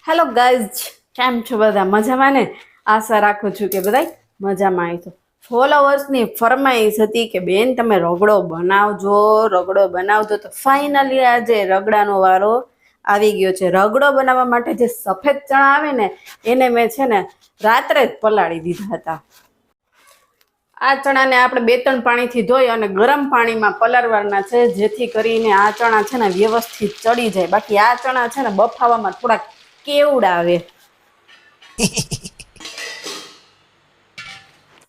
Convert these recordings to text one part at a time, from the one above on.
Hello guys, કેમ છો બધા? મજામાં ને? આશા રાખું છું કે બધા મજામાં આવી તો. ફોલોવર્સની ફરમાઈશ હતી કે બેન તમે રગડો બનાવજો તો ફાઇનલી આજે રગડાનો વારો આવી ગયો છે. રગડો બનાવવા માટે જે સફેદ ચણા આવે ને એને મેં છે ને રાત્રે જ પલાળી દીધા હતા. આ ચણાને આપણે 2-3 પાણીથી ધોઈ અને ગરમ પાણીમાં પલાળવાના છે, જેથી કરીને આ ચણા છે ને વ્યવસ્થિત ચડી જાય. બાકી આ ચણા છે ને બફાવામાં થોડાક કેવડા આવે.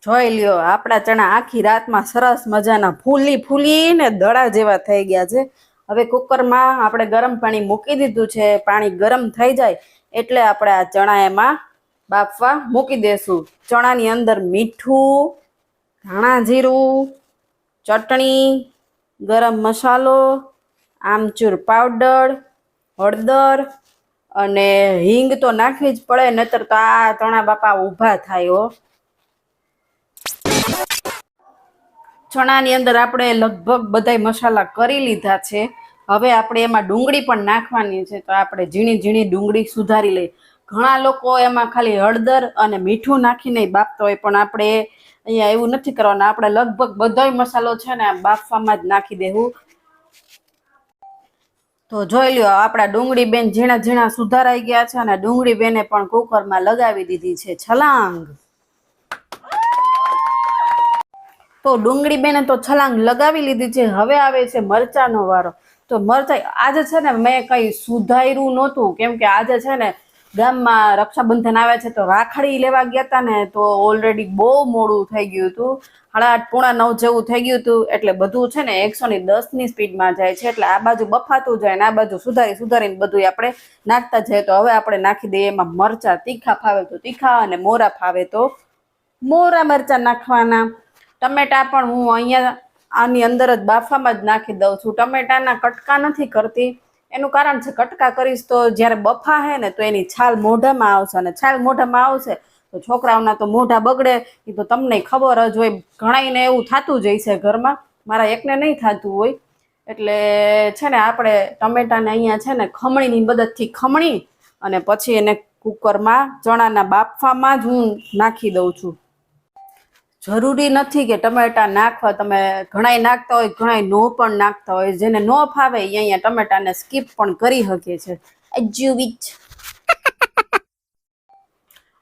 જોઈ લ્યો, આપણા ચણા આખી રાતમાં સરસ મજાના ફૂલીને દડા જેવા થઈ ગયા છે. હવે કુકરમાં આપણે ગરમ પાણી મૂકી દીધું છે. પાણી ગરમ થઈ જાય એટલે આપણે આ ચણા એમાં બાફવા મૂકી દેશું. ચણાની અંદર મીઠું, ધાણા જીરું, ચટણી, ગરમ મસાલો, આમચૂર પાવડર, હળદર અને હિંગ તો નાખવી જ પડે, નહીતર તો આ ચણા બાપા ઊભા થાય હો. ચણાની અંદર આપણે લગભગ બધાય મસાલા કરી લીધા છે. હવે આપણે એમાં ડુંગળી પણ નાખવાની છે, તો આપણે ઝીણી ડુંગળી સુધારી લઈએ. ઘણા લોકો એમાં ખાલી હળદર અને મીઠું નાખીને બાફતા હોય, પણ આપણે અહીંયા એવું નથી કરવાનું. આપણે લગભગ બધોય મસાલો છે ને બાફવામાં જ નાખી દેવું. તો જોઈ લ્યો, આપણા ડુંગળી બેન ઝીણા સુધારાઈ ગયા છે અને ડુંગળી બેને પણ કુકરમાં લગાવી દીધી છે છલાંગ. તો ડુંગળી બેને તો છલાંગ લગાવી લીધી છે. હવે આવે છે મરચાનો વારો. તો મરચાં આજે છે ને મેં કંઈ સુધાર્યું નહોતું, કેમ કે આજે છે ને ગામમાં રક્ષાબંધન આવે છે, તો રાખડી લેવા ગયા હતા ને, તો ઓલરેડી બહુ મોડું થઈ ગયું હતું. 8:30 પોણા 9 જેવું થઈ ગયું હતું. એટલે બધું છે ને 110ની સ્પીડમાં જાય છે. એટલે આ બાજુ બફાતું જાય ને આ બાજુ સુધારીને બધું આપણે નાખતા જઈએ. તો હવે આપણે નાખી દઈએ એમાં મરચાં. તીખા ફાવે તો તીખા અને મોરા ફાવે તો મોરા મરચાં નાખવાના. ટમેટા પણ હું અહીંયા આની અંદર જ બાફામાં જ નાખી દઉં છું. ટમેટાના કટકા નથી કરતી. એનું કારણ છે, કટકા કરીશ તો જ્યારે બફાશે ને તો એની છાલ મોઢામાં આવશે, અને છાલ મોઢામાં આવશે તો છોકરાઓના તો મોઢા બગડે. એ તો તમને ખબર જ હોય, ઘણાઈને એવું થતું જ હશે ઘરમાં, મારા એકને નહીં થતું હોય. એટલે છે ને આપણે ટમેટાને અહીંયા છે ને ખમણીની મદદથી ખમણી અને પછી એને કુકરમાં ચણાના બાફવામાં જ હું નાખી દઉં છું. જરૂરી નથી કે ટમેટા નાખવા, તમે ઘણાય નાખતા હોય, ઘણાય નો પણ નાખતા હોય. જેને નો ફાવે એ અહીંયા ટમેટાને સ્કીપ પણ કરી શકે છે.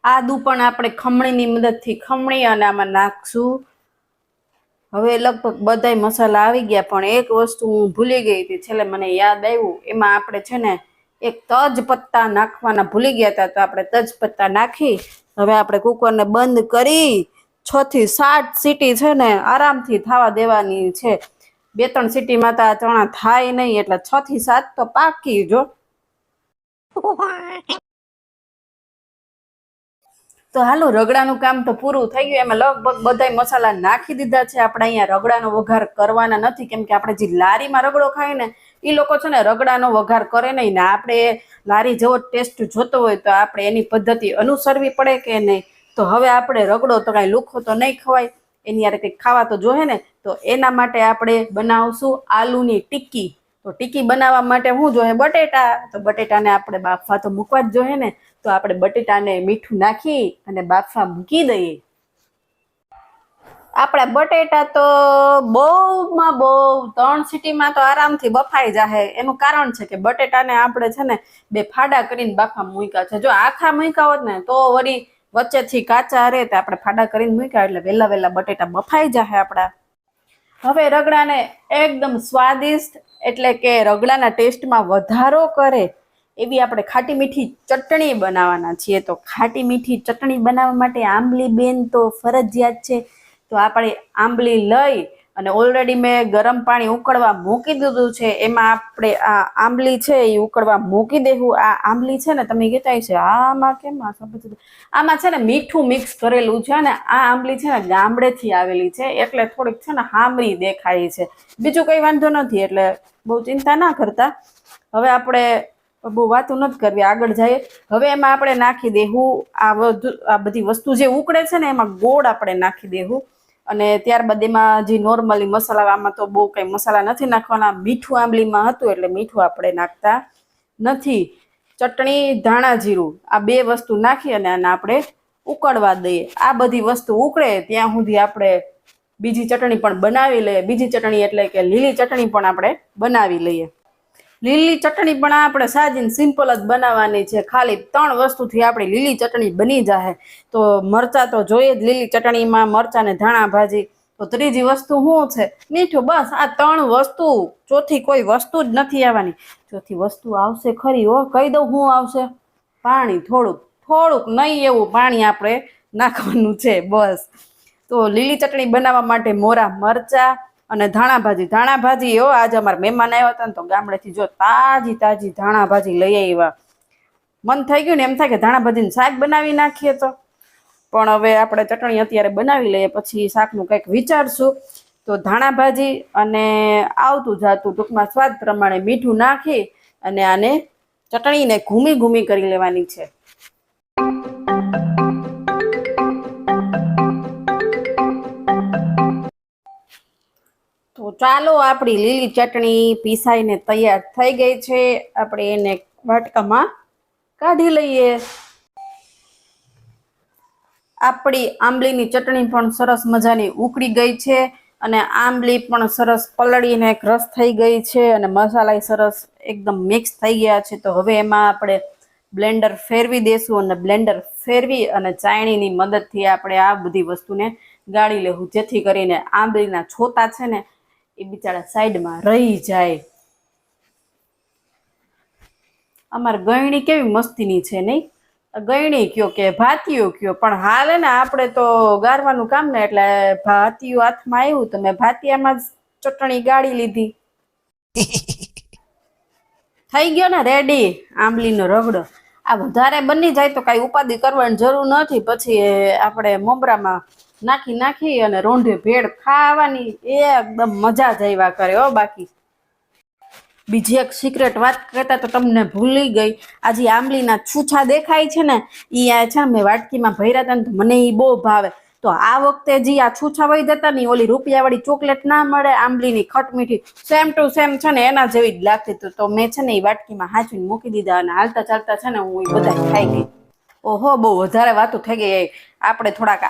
આદુ પણ આપણે ખમણીની મદદથી ખમણી અને આમાં નાખશું. હવે લગભગ બધાય મસાલા આવી ગયા, પણ એક વસ્તુ હું ભૂલી ગઈ હતી, છેલ્લે મને યાદ આવ્યું. એમાં આપણે છે ને એક તજપત્તા નાખવાના ભૂલી ગયા હતા, તો આપણે તજપત્તા નાખી હવે આપણે કુકરને બંધ કરી 6 થી 7 સીટી છે ને આરામથી થવા દેવાની છે. 2-3 સીટીમાં તો આ ચણા થાય નહીં, એટલે 6 થી 7 તો પાકી જો. તો હાલો, રગડાનું કામ તો પૂરું થઈ ગયું. એમાં લગભગ બધાય મસાલા નાખી દીધા છે. આપણે અહીંયા રગડાનો વઘાર કરવાના નથી, કેમ કે આપણે જે લારીમાં રગડો ખાય ને એ લોકો છે ને રગડાનો વઘાર કરે નહીં. ને આપણે લારી જેવો ટેસ્ટ જોતો હોય તો આપણે એની પદ્ધતિ અનુસરવી પડે કે નહીં. તો હવે આપણે રગડો તો કાંઈ લુખો તો નહીં ખવાય, એની યારે કંઈક ખાવા તો જોહે ને. તો એના માટે આપણે બનાવશું આલુની ટિક્કી. તો ટિક્કી બનાવવા માટે શું જોઈએ? બટેટા. તો બટેટાને આપણે બાફવા તો મૂકવા જ જોઈએ ને. તો આપણે બટેટાને મીઠું નાખી અને બાફવા મૂકી દઈએ. આપણા બટેટા તો બહુમાં બહુ 3 સીટીમાં તો આરામથી બફાઈ જાય. એનું કારણ છે કે બટેટાને આપણે છે ને 2 ફાડા કરીને બાફવા મૂક્યા છે. જો આખા મૂક્યા હોત ને તો વળી વચ્ચેથી કાચા રહે, તો આપણે ફાડા કરીને મૂક્યા એટલે વહેલા બટેટા બફાઈ જાય આપણા. હવે રગડાને એકદમ સ્વાદિષ્ટ, એટલે કે રગડાના ટેસ્ટમાં વધારો કરે એવી આપણે ખાટી મીઠી ચટણી બનાવવાના છીએ. તો ખાટી મીઠી ચટણી બનાવવા માટે આંબલી બેન તો ફરજિયાત છે. તો આપણે આંબલી લઈ અને ઓલરેડી મેં ગરમ પાણી ઉકળવા મૂકી દીધું છે. એમાં આપણે આ આંબલી છે એ ઉકળવા મૂકી દેવું. આ આંબલી છે ને તમે કહેતા છે આમાં કેમ આમાં છે ને મીઠું મિક્સ કરેલું છે, અને આ આંબલી છે ને ગામડેથી આવેલી છે, એટલે થોડીક છે ને હામરી દેખાય છે. બીજું કંઈ વાંધો નથી, એટલે બહુ ચિંતા ના કરતા. હવે આપણે બહુ વાતો નથી કરવી, આગળ જઈએ. હવે એમાં આપણે નાખી દેવું આ બધી વસ્તુ જે ઉકળે છે ને એમાં ગોળ આપણે નાખી દેવું. અને ત્યારબાદ એમાં જે નોર્મલી મસાલા, આમાં તો બહુ કંઈ મસાલા નથી નાખવાના. મીઠું આંબલીમાં હતું એટલે મીઠું આપણે નાખતા નથી. ચટણી, ધાણા જીરું આ બે વસ્તુ નાખી અને આને આપણે ઉકળવા દઈએ. આ બધી વસ્તુ ઉકળે ત્યાં સુધી આપણે બીજી ચટણી પણ બનાવી લઈએ. બીજી ચટણી એટલે કે લીલી ચટણી પણ આપણે બનાવી લઈએ. લીલી ચટણી પણ આપણે સાજી સિમ્પલ જ બનાવવાની છે. ખાલી 3 વસ્તુથી આપણી લીલી ચટણી બની જાય. તો મરચાં તો જોઈએ જ લીલી ચટણીમાં, મરચાં ને ધાણા ભાજી. તો ત્રીજી વસ્તુ શું છે? મીઠું. બસ આ 3 વસ્તુ. ચોથી કોઈ વસ્તુ જ નથી આવવાની. ચોથી વસ્તુ આવશે ખરી હો, કહી દઉં શું આવશે? પાણી. થોડુંક નહીં એવું પાણી આપણે નાખવાનું છે બસ. તો લીલી ચટણી બનાવવા માટે મોરા મરચાં અને ધાણા ભાજી હો. આજે અમારા મહેમાન આવ્યા હતા ને તો ગામડેથી જો તાજી ધાણા ભાજી લઈ આવ્યા. મન થઈ ગયું ને એમ થાય કે ધાણા ભાજીનું શાક બનાવી નાખીએ તો, પણ હવે આપણે ચટણી અત્યારે બનાવી લઈએ, પછી શાકનું કંઈક વિચારશું. તો ધાણા ભાજી અને આવતું જાતું ટૂંકમાં સ્વાદ પ્રમાણે મીઠું નાખી અને આને ચટણીને ઘૂમી કરી લેવાની છે. તો ચાલો, આપણી લીલી ચટણી પીસાઈને તૈયાર થઈ ગઈ છે. આપણે એને વાટકામાં કાઢી લઈએ. આપણી આંબલીની ચટણી પણ સરસ મજાની ઉકળી ગઈ છે અને આંબલી પણ સરસ પલળીને એક રસ થઈ ગઈ છે અને મસાલા સરસ એકદમ મિક્સ થઈ ગયા છે. તો હવે એમાં આપણે બ્લેન્ડર ફેરવી દેશું અને બ્લેન્ડર ફેરવી અને ચાયણીની મદદથી આપણે આ બધી વસ્તુને ગાળી લેવું, જેથી કરીને આંબલીના છોતા છે ને એ બિચારા સાઈડમાં રહી જાય. અમારે ગયણી કેવી મસ્તીની છે નહીં? ગયણી કયો કે ભાતિયું કયો, પણ હાલે ને આપણે તો ગારવાનું કામ ને એટલે ભાતિયું હાથમાં આવ્યું તો મેં ભાતિયામાં જ ચટણી ગાળી લીધી. થઈ ગયો ને રેડી આંબલીનો રગડો. આ વધારે બની જાય તો કાંઈ ઉપાધિ કરવાની જરૂર નથી. પછી આપણે મમરામાં નાખી અને રોંઢે ભેળ ખાવાની એકદમ મજા જ આવ્યા કરે હો. બાકી બીજી એક સિક્રેટ વાત કરતા તો તમને ભૂલી ગઈ. આજે આંબલીના છૂછા દેખાય છે ને, એ આ છે ને મેં વાટકીમાં ભર્યા હતા ને તો મને એ બહુ ભાવે. તો આ વખતે જે આ છૂછા વહી જતા ને ઓલી રૂપિયાવાળી ચોકલેટ ના મળે આંબલીની ખટમીઠી, સેમ ટુ સેમ છે ને એના જેવી જ લાગતી. તો મેં છે ને એ વાટકીમાં હાંચવીને મૂકી દીધા અને હાલતા ચાલતા છે ને હું એ બધા ખાઈ ગઈ. ઓહો, બહુ વધારે વાતો થઈ ગઈ. આપણે થોડાક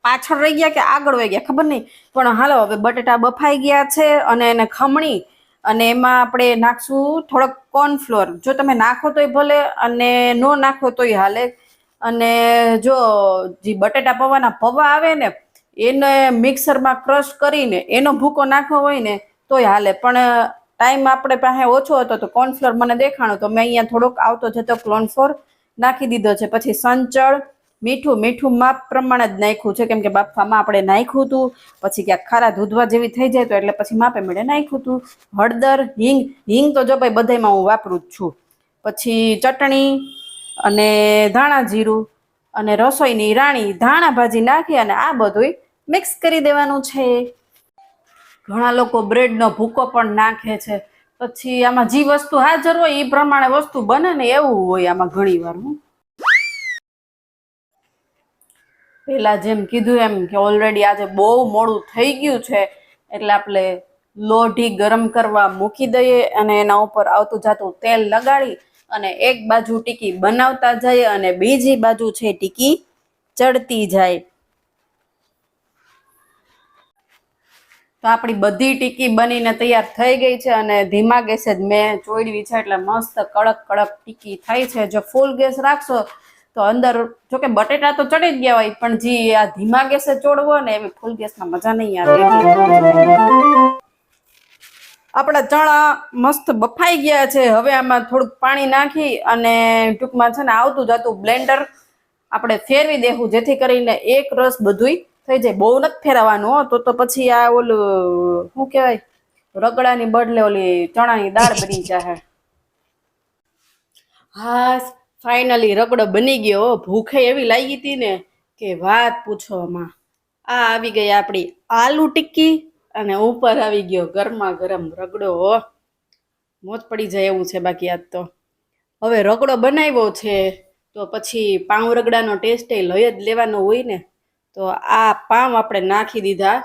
પાછળ રહી ગયા કે આગળ વહી ગયા ખબર નહીં, પણ હાલો હવે બટેટા બફાઈ ગયા છે અને એને ખમણી અને એમાં આપણે નાખશું થોડોક કોર્નફ્લોર. જો તમે નાખો તોય ભલે અને ન નાખો તોય હાલે. અને જો જે બટેટા પૌવાના પૌવા આવે ને એને મિક્સરમાં ક્રશ કરીને એનો ભૂકો નાખવો હોય ને તોય હાલે, પણ ટાઈમ આપણે પાસે ઓછો હતો તો કોર્નફ્લોર મને દેખાણો તો મેં અહીંયા થોડોક આવતો જતો કોર્નફ્લોર નાખી દીધો છે. પછી સંચળ મીઠું માપ પ્રમાણે જ નાખ્યું છે, કેમ કે બાફામાં આપણે નાખ્યું હતું, પછી ક્યાંક ખારા ધૂધવા જેવી થઈ જાય તો એટલે પછી માપે મળે નાખ્યું હતું. હળદર, હિંગ તો જો ભાઈ બધામાં હું વાપરું જ છું. પછી ચટણી અને ધાણા જીરું અને રસોઈની રાણી ધાણા ભાજી નાખી અને આ બધું મિક્સ કરી દેવાનું છે. ઘણા લોકો બ્રેડનો ભૂકો પણ નાખે છે. પછી આમાં જે વસ્તુ હાજર હોય એ પ્રમાણે વસ્તુ બને ને એવું હોય આમાં ઘણી વાર. પેલા જેમ કીધું એમ કે ઓલરેડી આજે બહુ મોડું થઈ ગયું છે એટલે આપણે લોઢી ગરમ કરવા મૂકી દઈએ અને એના ઉપર આવતું જાતું તેલ લગાડી અને એક બાજુ ટીકી બનાવતા જઈએ અને બીજી બાજુ છે ટીકી ચડતી જાય. તો આપણી બધી ટીકી બનીને તૈયાર થઈ ગઈ છે અને ધીમા ગેસે જ મેં ચોળવી છે એટલે મસ્ત કડક ટીકી થઈ છે. જો ફૂલ ગેસ રાખશો તો અંદર જોકે બટેટા તો ચડી જ ગયા હોય, પણ જે આ ધીમા ગેસે ચોડવો ને એવી ફૂલ ગેસમાં મજા નહીં આવે. આપણા ચણા મસ્ત બફાઈ ગયા છે. હવે આમાં થોડુંક પાણી નાખી અને ટૂંકમાં છે ને આવતું જતું બ્લેન્ડર આપણે ફેરવી દેવું, જેથી કરીને એક રસ બધુંય થઈ જાય. બહુ નથી ફેરવવાનું તો પછી આ ઓલું શું કહેવાય રગડાની બદલે ઓલી ચણાની દાળ બની જાય. હા, ફાઇનલી રગડો બની ગયો. ભૂખે એવી લાગી હતી ને કે વાત પૂછવામાં. આ આવી ગઈ આપણી આલુ ટિક્કી અને ઉપર આવી ગયો ગરમા ગરમ રગડો. મોજ પડી જાય એવું છે. બાકી આજ તો હવે રગડો બનાવ્યો છે તો પછી પાઉં રગડાનો ટેસ્ટ લઈ જ લેવાનો હોય ને. તો આ પાઉં આપણે નાખી દીધા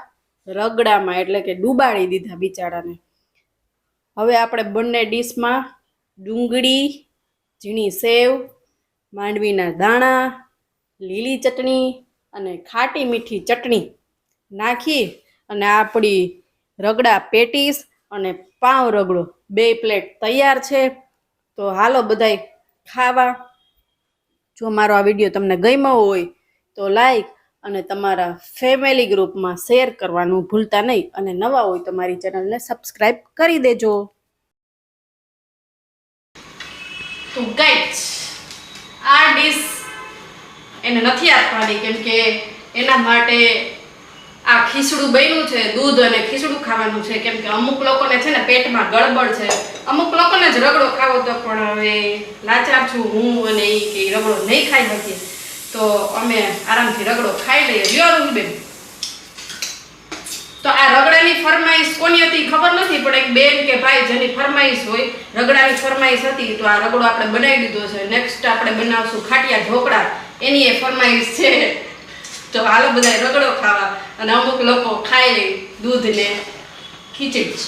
રગડામાં, એટલે કે ડૂબાડી દીધા બિચારાને. હવે આપણે બંને ડીશમાં ડુંગળી ઝીણી સેવ, માંડવીના દાણા, લીલી ચટણી અને ખાટી મીઠી ચટણી નાખી અને આપણી રગડા પેટીસ અને પાવ રગડો 2 પ્લેટ તૈયાર છે. તો હાલો બધાય ખાવા. જો મારો આ વિડીયો તમને ગમ્યો હોય તો લાઈક અને તમારા ફેમિલી ગ્રુપમાં શેર કરવાનું ભૂલતા નહીં અને નવા હોય તો મારી ચેનલને સબસ્ક્રાઈબ કરી દેજો. તો ગાઈસ આ ડીશ એને નથી આપવાની કેમ કે એના માટે આ ખીચડું બન્યું છે, દૂધ અને ખીચડું ખાવાનું છે કેમ કે અમુક લોકોને છે ને પેટમાં ગડબડ છે, અમુક લોકોને જ રગડો ખાવો તો પણ હવે લાચાર છું હું અને એ કે રગડો નહીં ખાઈ શકીએ તો અમે આરામથી રગડો ખાઈ લઈએ. રિયો બેન તો આ રગડાની ફરમાઈશ કોની હતી ખબર નથી પણ એક બેન કે ભાઈ જેની ફરમાઈશ હોય રગડાની ફરમાઈશ હતી તો આ રગડો આપણે બનાવી દીધો છે. નેક્સ્ટ આપણે બનાવશું ખાટિયા ઢોકળા, એની એ ફરમાઈશ છે. તો હાલો બધા રગડો ખાવા અને અમુક લોકો ખાઈ લે દૂધ ને ખીચડી.